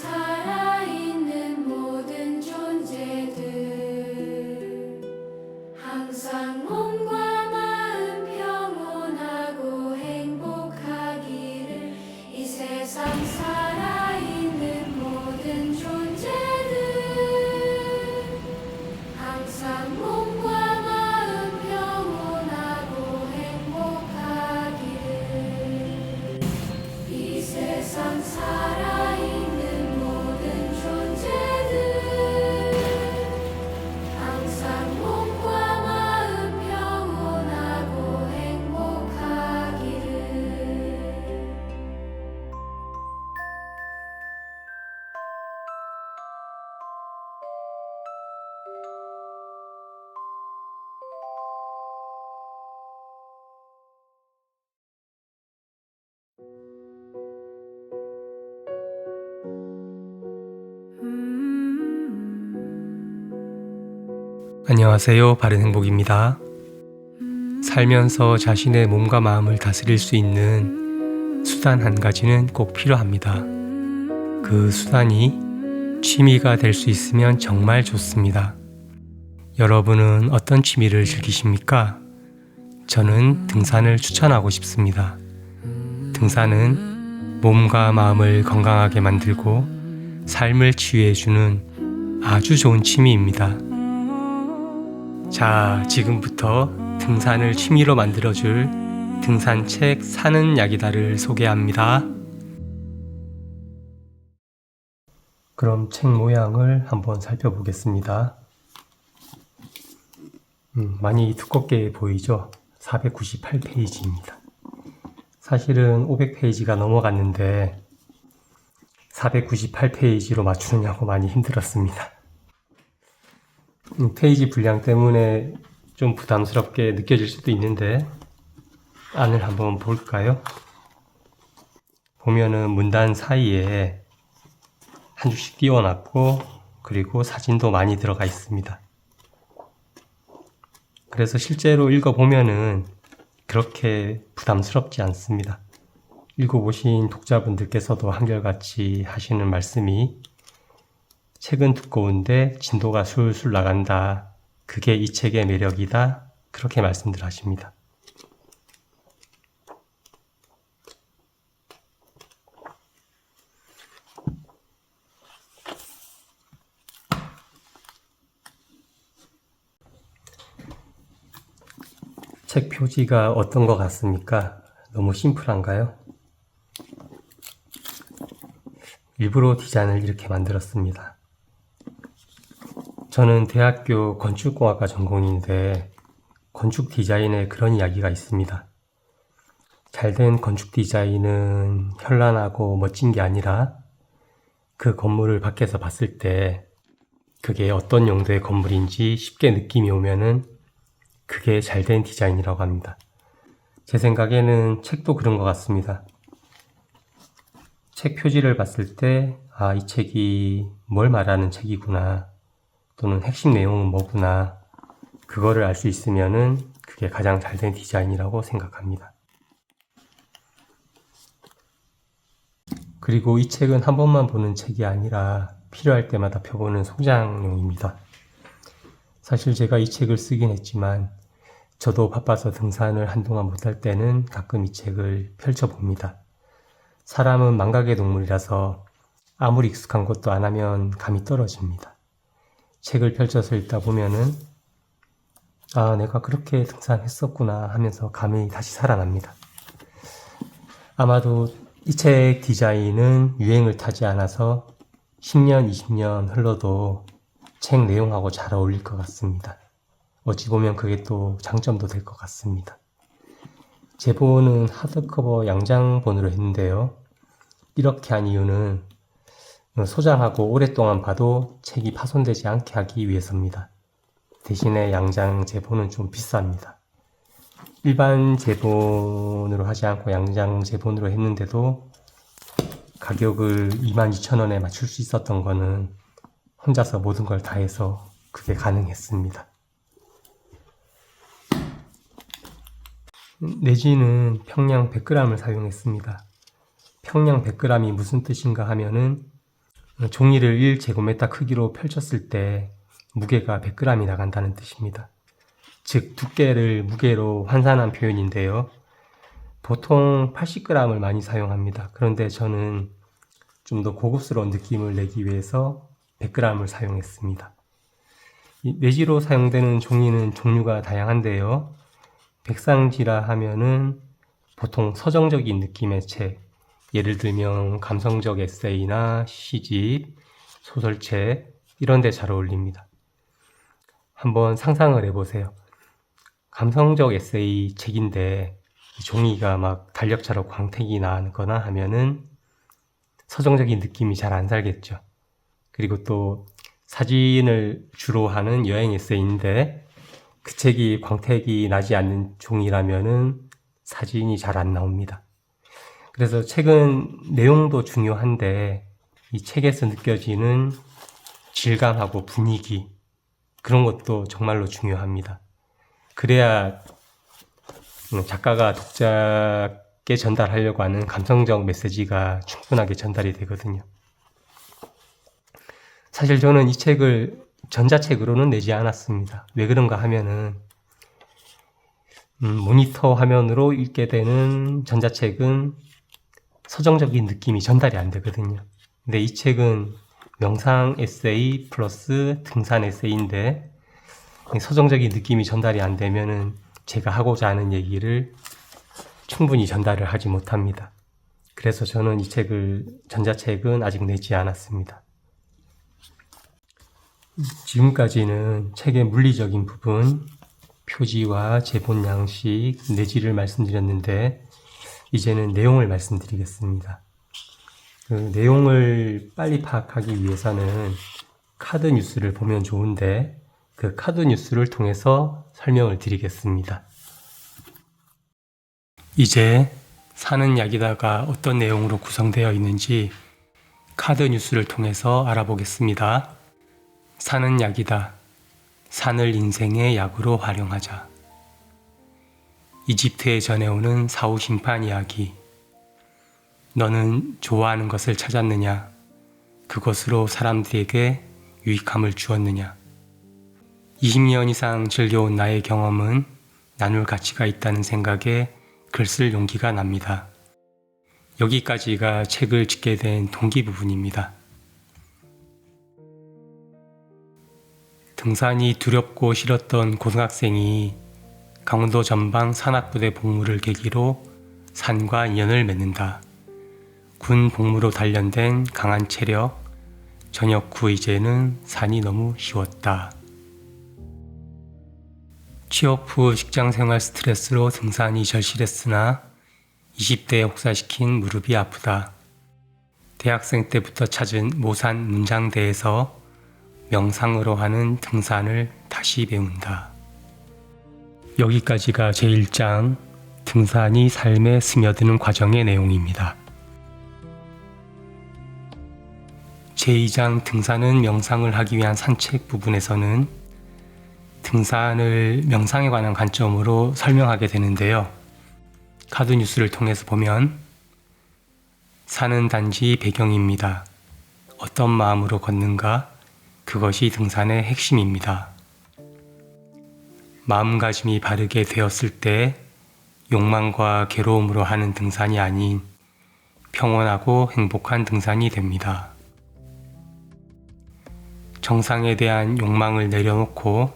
살아있는 모든 존재들 항상 몸과 마음 평온하고 행복하기를. 이 세상 살아있는 모든 존재들 항상 몸과 마음 평온하고 행복하기를. 이 세상 살아있는 모든 존재들 항상 몸과 마음 평온하고 행복하기를. 안녕하세요. 바른행복입니다. 살면서 자신의 몸과 마음을 다스릴 수 있는 수단 한 가지는 꼭 필요합니다. 그 수단이 취미가 될 수 있으면 정말 좋습니다. 여러분은 어떤 취미를 즐기십니까? 저는 등산을 추천하고 싶습니다. 등산은 몸과 마음을 건강하게 만들고 삶을 치유해주는 아주 좋은 취미입니다. 자, 지금부터 등산을 취미로 만들어줄 등산책 사는 약이다를 소개합니다. 그럼 책 모양을 한번 살펴보겠습니다. 많이 두껍게 보이죠? 498페이지입니다. 사실은 500페이지가 넘어갔는데 498페이지로 맞추느냐고 많이 힘들었습니다. 페이지 분량 때문에 좀 부담스럽게 느껴질 수도 있는데 안을 한번 볼까요? 보면은 문단 사이에 한 줄씩 띄워놨고 그리고 사진도 많이 들어가 있습니다. 그래서 실제로 읽어보면은 그렇게 부담스럽지 않습니다. 읽어보신 독자분들께서도 한결같이 하시는 말씀이 책은 두꺼운데 진도가 술술 나간다. 그게 이 책의 매력이다. 그렇게 말씀들 하십니다. 책 표지가 어떤 것 같습니까? 너무 심플한가요? 일부러 디자인을 이렇게 만들었습니다. 저는 대학교 건축공학과 전공인데 건축 디자인에 그런 이야기가 있습니다. 잘된 건축 디자인은 현란하고 멋진 게 아니라 그 건물을 밖에서 봤을 때 그게 어떤 용도의 건물인지 쉽게 느낌이 오면은 그게 잘된 디자인이라고 합니다. 제 생각에는 책도 그런 것 같습니다. 책 표지를 봤을 때 이 책이 뭘 말하는 책이구나 또는 핵심 내용은 뭐구나 그거를 알 수 있으면은 그게 가장 잘된 디자인이라고 생각합니다. 그리고 이 책은 한 번만 보는 책이 아니라 필요할 때마다 펴보는 소장용입니다. 사실 제가 이 책을 쓰긴 했지만 저도 바빠서 등산을 한동안 못할 때는 가끔 이 책을 펼쳐봅니다. 사람은 망각의 동물이라서 아무리 익숙한 것도 안 하면 감이 떨어집니다. 책을 펼쳐서 읽다 보면은 내가 그렇게 등산했었구나 하면서 감이 다시 살아납니다. 아마도 이 책 디자인은 유행을 타지 않아서 10년, 20년 흘러도 책 내용하고 잘 어울릴 것 같습니다. 어찌 보면 그게 또 장점도 될 것 같습니다. 제본은 하드커버 양장본으로 했는데요. 이렇게 한 이유는 소장하고 오랫동안 봐도 책이 파손되지 않게 하기 위해서입니다. 대신에 양장 제본은 좀 비쌉니다. 일반 제본으로 하지 않고 양장 제본으로 했는데도 가격을 22,000원에 맞출 수 있었던 거는 혼자서 모든 걸 다 해서 그게 가능했습니다. 내지는 평량 100g을 사용했습니다. 평량 100g이 무슨 뜻인가 하면은 종이를 1제곱미터 크기로 펼쳤을 때 무게가 100g이 나간다는 뜻입니다. 즉 두께를 무게로 환산한 표현인데요. 보통 80g을 많이 사용합니다. 그런데 저는 좀 더 고급스러운 느낌을 내기 위해서 100g을 사용했습니다. 내지로 사용되는 종이는 종류가 다양한데요. 백상지라 하면은 보통 서정적인 느낌의 책, 예를 들면 감성적 에세이나 시집, 소설책 이런 데 잘 어울립니다. 한번 상상을 해보세요. 감성적 에세이 책인데 종이가 막 달력처럼 광택이 나거나 하면은 서정적인 느낌이 잘 안 살겠죠. 그리고 또 사진을 주로 하는 여행 에세이인데 그 책이 광택이 나지 않는 종이라면은 사진이 잘 안 나옵니다. 그래서 책은 내용도 중요한데 이 책에서 느껴지는 질감하고 분위기 그런 것도 정말로 중요합니다. 그래야 작가가 독자께 전달하려고 하는 감성적 메시지가 충분하게 전달이 되거든요. 사실 저는 이 책을 전자책으로는 내지 않았습니다. 왜 그런가 하면은 모니터 화면으로 읽게 되는 전자책은 서정적인 느낌이 전달이 안 되거든요. 근데 이 책은 명상 에세이 플러스 등산 에세이인데 서정적인 느낌이 전달이 안 되면은 제가 하고자 하는 얘기를 충분히 전달을 하지 못합니다. 그래서 저는 이 책을 전자책은 아직 내지 않았습니다. 지금까지는 책의 물리적인 부분, 표지와 제본 양식, 내지를 말씀드렸는데 이제는 내용을 말씀드리겠습니다. 그 내용을 빨리 파악하기 위해서는 카드 뉴스를 보면 좋은데 그 카드 뉴스를 통해서 설명을 드리겠습니다. 이제 사는 약이다가 어떤 내용으로 구성되어 있는지 카드 뉴스를 통해서 알아보겠습니다. 사는 약이다. 산을 인생의 약으로 활용하자. 이집트에 전해오는 사후 심판 이야기. 너는 좋아하는 것을 찾았느냐? 그것으로 사람들에게 유익함을 주었느냐? 20년 이상 즐겨온 나의 경험은 나눌 가치가 있다는 생각에 글 쓸 용기가 납니다. 여기까지가 책을 짓게 된 동기 부분입니다. 등산이 두렵고 싫었던 고등학생이 강원도 전방 산악부대 복무를 계기로 산과 인연을 맺는다. 군 복무로 단련된 강한 체력, 전역 후 이제는 산이 너무 쉬웠다. 취업 후 직장생활 스트레스로 등산이 절실했으나 20대에 혹사시킨 무릎이 아프다. 대학생 때부터 찾은 모산 문장대에서 명상으로 하는 등산을 다시 배운다. 여기까지가 제1장 등산이 삶에 스며드는 과정의 내용입니다. 제2장 등산은 명상을 하기 위한 산책 부분에서는 등산을 명상에 관한 관점으로 설명하게 되는데요. 카드 뉴스를 통해서 보면 산은 단지 배경입니다. 어떤 마음으로 걷는가? 그것이 등산의 핵심입니다. 마음가짐이 바르게 되었을 때 욕망과 괴로움으로 하는 등산이 아닌 평온하고 행복한 등산이 됩니다. 정상에 대한 욕망을 내려놓고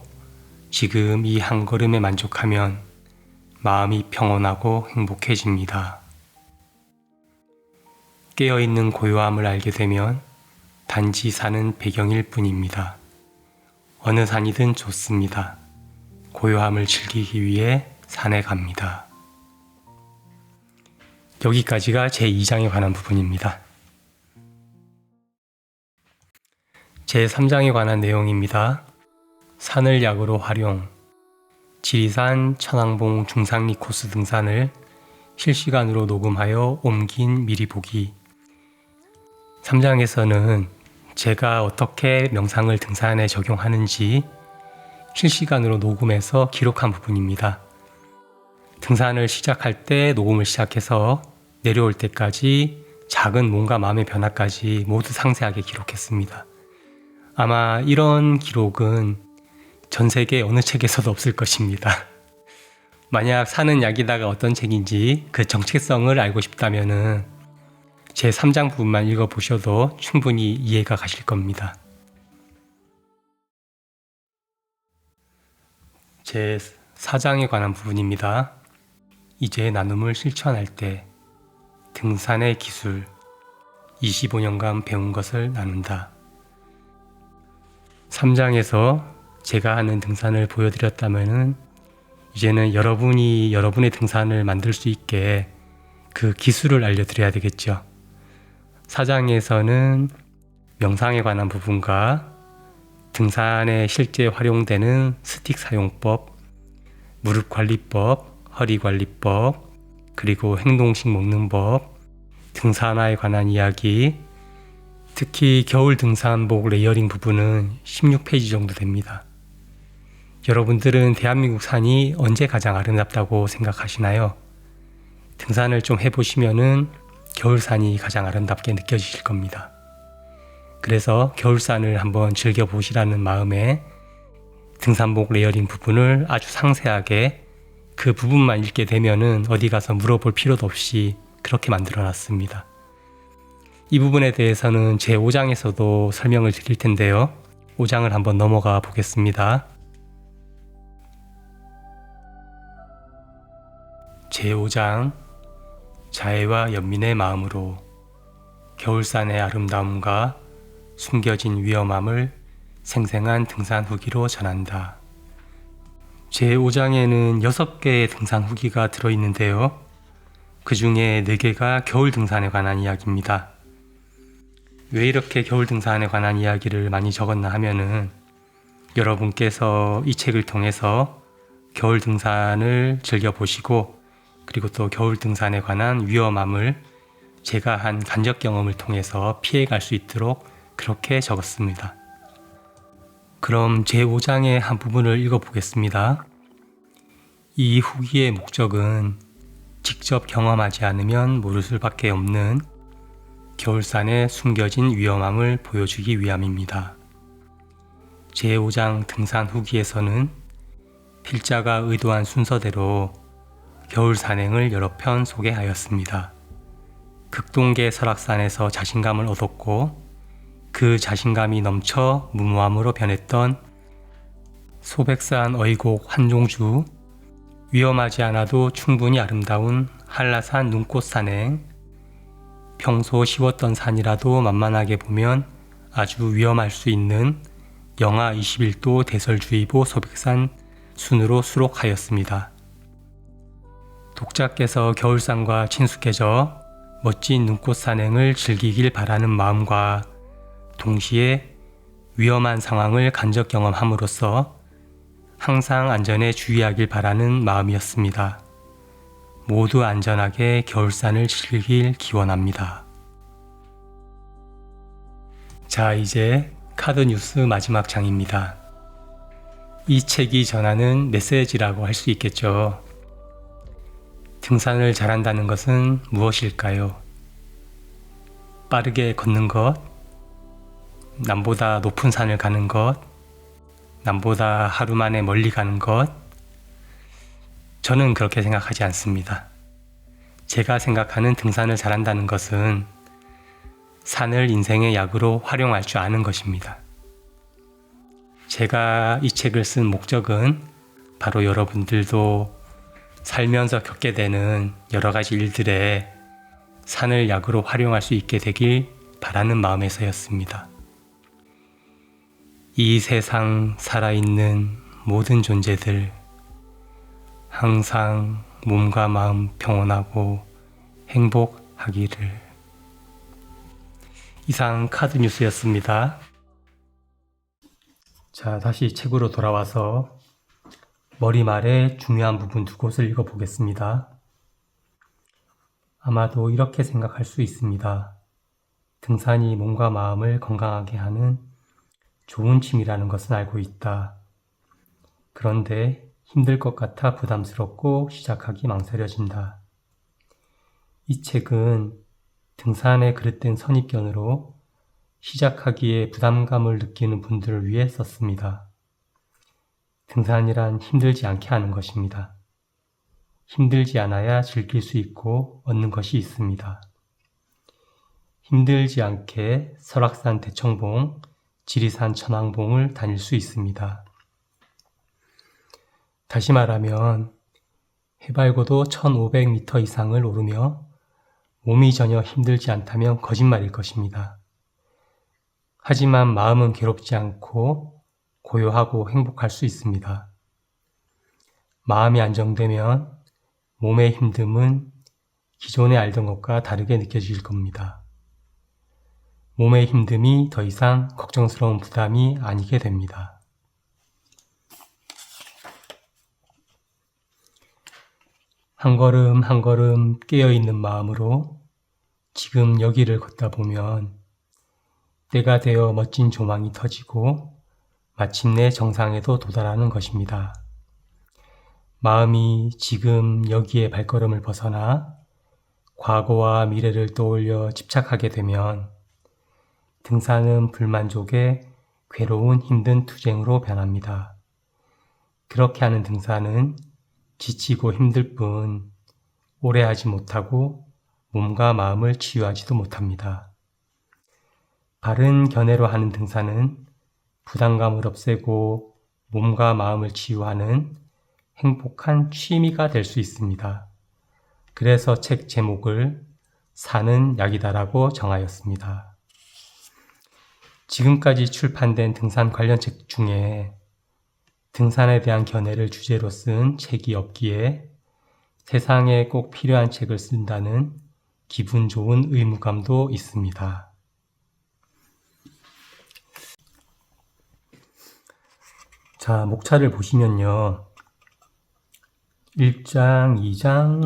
지금 이 한 걸음에 만족하면 마음이 평온하고 행복해집니다. 깨어있는 고요함을 알게 되면 단지 산은 배경일 뿐입니다. 어느 산이든 좋습니다. 고요함을 즐기기 위해 산에 갑니다. 여기까지가 제2장에 관한 부분입니다. 제3장에 관한 내용입니다. 산을 약으로 활용. 지리산 천왕봉 중상리 코스 등산을 실시간으로 녹음하여 옮긴 미리 보기. 3장에서는 제가 어떻게 명상을 등산에 적용하는지 실시간으로 녹음해서 기록한 부분입니다. 등산을 시작할 때 녹음을 시작해서 내려올 때까지 작은 몸과 마음의 변화까지 모두 상세하게 기록했습니다. 아마 이런 기록은 전 세계 어느 책에서도 없을 것입니다. 만약 사는 약이다가 어떤 책인지 그 정체성을 알고 싶다면은 제 3장 부분만 읽어보셔도 충분히 이해가 가실 겁니다. 제 4장에 관한 부분입니다. 이제 나눔을 실천할 때 등산의 기술 25년간 배운 것을 나눈다. 3장에서 제가 하는 등산을 보여드렸다면은 이제는 여러분이 여러분의 등산을 만들 수 있게 그 기술을 알려드려야 되겠죠. 4장에서는 명상에 관한 부분과 등산에 실제 활용되는 스틱 사용법, 무릎 관리법, 허리 관리법, 그리고 행동식 먹는 법, 등산화에 관한 이야기, 특히 겨울 등산복 레이어링 부분은 16페이지 정도 됩니다. 여러분들은 대한민국 산이 언제 가장 아름답다고 생각하시나요? 등산을 좀 해보시면은 겨울산이 가장 아름답게 느껴지실 겁니다. 그래서 겨울산을 한번 즐겨보시라는 마음에 등산복 레이어링 부분을 아주 상세하게 그 부분만 읽게 되면은 어디 가서 물어볼 필요도 없이 그렇게 만들어 놨습니다. 이 부분에 대해서는 제 5장에서도 설명을 드릴 텐데요. 5장을 한번 넘어가 보겠습니다. 제5장 자애와 연민의 마음으로 겨울산의 아름다움과 숨겨진 위험함을 생생한 등산 후기로 전한다. 제5장에는 6개의 등산 후기가 들어있는데요. 그 중에 4개가 겨울 등산에 관한 이야기입니다. 왜 이렇게 겨울 등산에 관한 이야기를 많이 적었나 하면은 여러분께서 이 책을 통해서 겨울 등산을 즐겨보시고 그리고 또 겨울 등산에 관한 위험함을 제가 한 간접 경험을 통해서 피해갈 수 있도록 그렇게 적었습니다. 그럼 제5장의 한 부분을 읽어보겠습니다. 이 후기의 목적은 직접 경험하지 않으면 모를 수밖에 없는 겨울산의 숨겨진 위험함을 보여주기 위함입니다. 제5장 등산 후기에서는 필자가 의도한 순서대로 겨울 산행을 여러 편 소개하였습니다. 극동계 설악산에서 자신감을 얻었고 그 자신감이 넘쳐 무모함으로 변했던 소백산 어이곡 한종주, 위험하지 않아도 충분히 아름다운 한라산 눈꽃 산행, 평소 쉬웠던 산이라도 만만하게 보면 아주 위험할 수 있는 영하 21도 대설주의보 소백산 순으로 수록하였습니다. 독자께서 겨울산과 친숙해져 멋진 눈꽃 산행을 즐기길 바라는 마음과 동시에 위험한 상황을 간접 경험함으로써 항상 안전에 주의하길 바라는 마음이었습니다. 모두 안전하게 겨울산을 즐길 기원합니다. 자, 이제 카드 뉴스 마지막 장입니다. 이 책이 전하는 메시지라고 할 수 있겠죠. 등산을 잘한다는 것은 무엇일까요? 빠르게 걷는 것, 남보다 높은 산을 가는 것, 남보다 하루 만에 멀리 가는 것. 저는 그렇게 생각하지 않습니다. 제가 생각하는 등산을 잘한다는 것은 산을 인생의 약으로 활용할 줄 아는 것입니다. 제가 이 책을 쓴 목적은 바로 여러분들도 살면서 겪게 되는 여러 가지 일들에 산을 약으로 활용할 수 있게 되길 바라는 마음에서였습니다. 이 세상 살아있는 모든 존재들 항상 몸과 마음 평온하고 행복하기를. 이상 카드 뉴스였습니다. 자, 다시 책으로 돌아와서 머리말의 중요한 부분 2곳을 읽어보겠습니다. 아마도 이렇게 생각할 수 있습니다. 등산이 몸과 마음을 건강하게 하는 좋은 취미라는 것은 알고 있다. 그런데 힘들 것 같아 부담스럽고 시작하기 망설여진다. 이 책은 등산에 그릇된 선입견으로 시작하기에 부담감을 느끼는 분들을 위해 썼습니다. 등산이란 힘들지 않게 하는 것입니다. 힘들지 않아야 즐길 수 있고 얻는 것이 있습니다. 힘들지 않게 설악산 대청봉, 지리산 천왕봉을 다닐 수 있습니다. 다시 말하면 해발고도 1500m 이상을 오르며 몸이 전혀 힘들지 않다면 거짓말일 것입니다. 하지만 마음은 괴롭지 않고 고요하고 행복할 수 있습니다. 마음이 안정되면 몸의 힘듦은 기존에 알던 것과 다르게 느껴질 겁니다. 몸의 힘듦이 더 이상 걱정스러운 부담이 아니게 됩니다. 한 걸음 한 걸음 깨어있는 마음으로 지금 여기를 걷다 보면 때가 되어 멋진 조망이 터지고 마침내 정상에도 도달하는 것입니다. 마음이 지금 여기에 발걸음을 벗어나 과거와 미래를 떠올려 집착하게 되면 등산은 불만족의 괴로운 힘든 투쟁으로 변합니다. 그렇게 하는 등산은 지치고 힘들 뿐 오래 하지 못하고 몸과 마음을 치유하지도 못합니다. 바른 견해로 하는 등산은 부담감을 없애고 몸과 마음을 치유하는 행복한 취미가 될 수 있습니다. 그래서 책 제목을 산은 약이다라고 정하였습니다. 지금까지 출판된 등산 관련 책 중에 등산에 대한 견해를 주제로 쓴 책이 없기에 세상에 꼭 필요한 책을 쓴다는 기분 좋은 의무감도 있습니다. 자, 목차를 보시면요. 1장, 2장,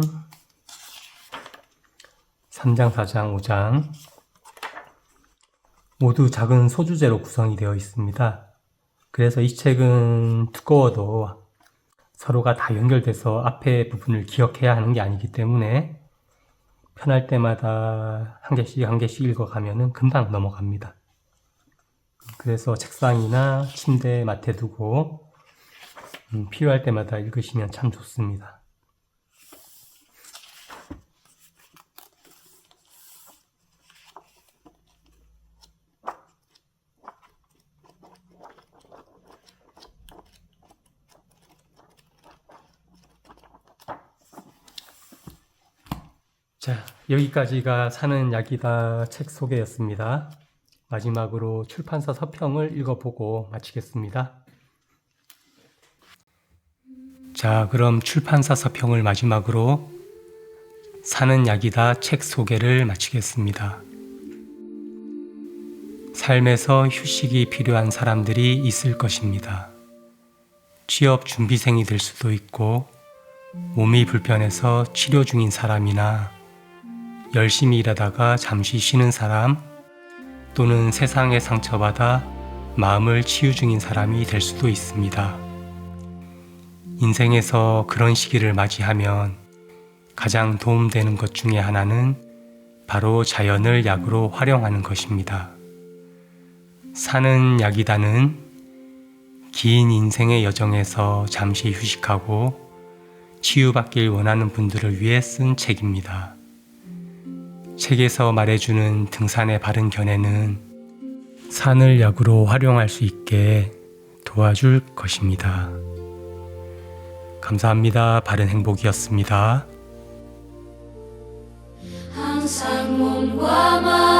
3장, 4장, 5장 모두 작은 소주제로 구성이 되어 있습니다. 그래서 이 책은 두꺼워도 서로가 다 연결돼서 앞에 부분을 기억해야 하는 게 아니기 때문에 편할 때마다 한 개씩 읽어가면 금방 넘어갑니다. 그래서 책상이나 침대 맡에 두고 필요할 때마다 읽으시면 참 좋습니다. 자, 여기까지가 사는 약이다 책 소개였습니다. 마지막으로 출판사 서평을 읽어보고 마치겠습니다. 자, 그럼 출판사 서평을 마지막으로 사는 약이다 책 소개를 마치겠습니다. 삶에서 휴식이 필요한 사람들이 있을 것입니다. 취업 준비생이 될 수도 있고, 몸이 불편해서 치료 중인 사람이나 열심히 일하다가 잠시 쉬는 사람, 또는 세상에 상처받아 마음을 치유 중인 사람이 될 수도 있습니다. 인생에서 그런 시기를 맞이하면 가장 도움되는 것 중에 하나는 바로 자연을 약으로 활용하는 것입니다. 사는 약이다는 긴 인생의 여정에서 잠시 휴식하고 치유받길 원하는 분들을 위해 쓴 책입니다. 책에서 말해주는 등산의 바른 견해는 산을 약으로 활용할 수 있게 도와줄 것입니다. 감사합니다. 바른 행복이었습니다. 항상 몸과 마음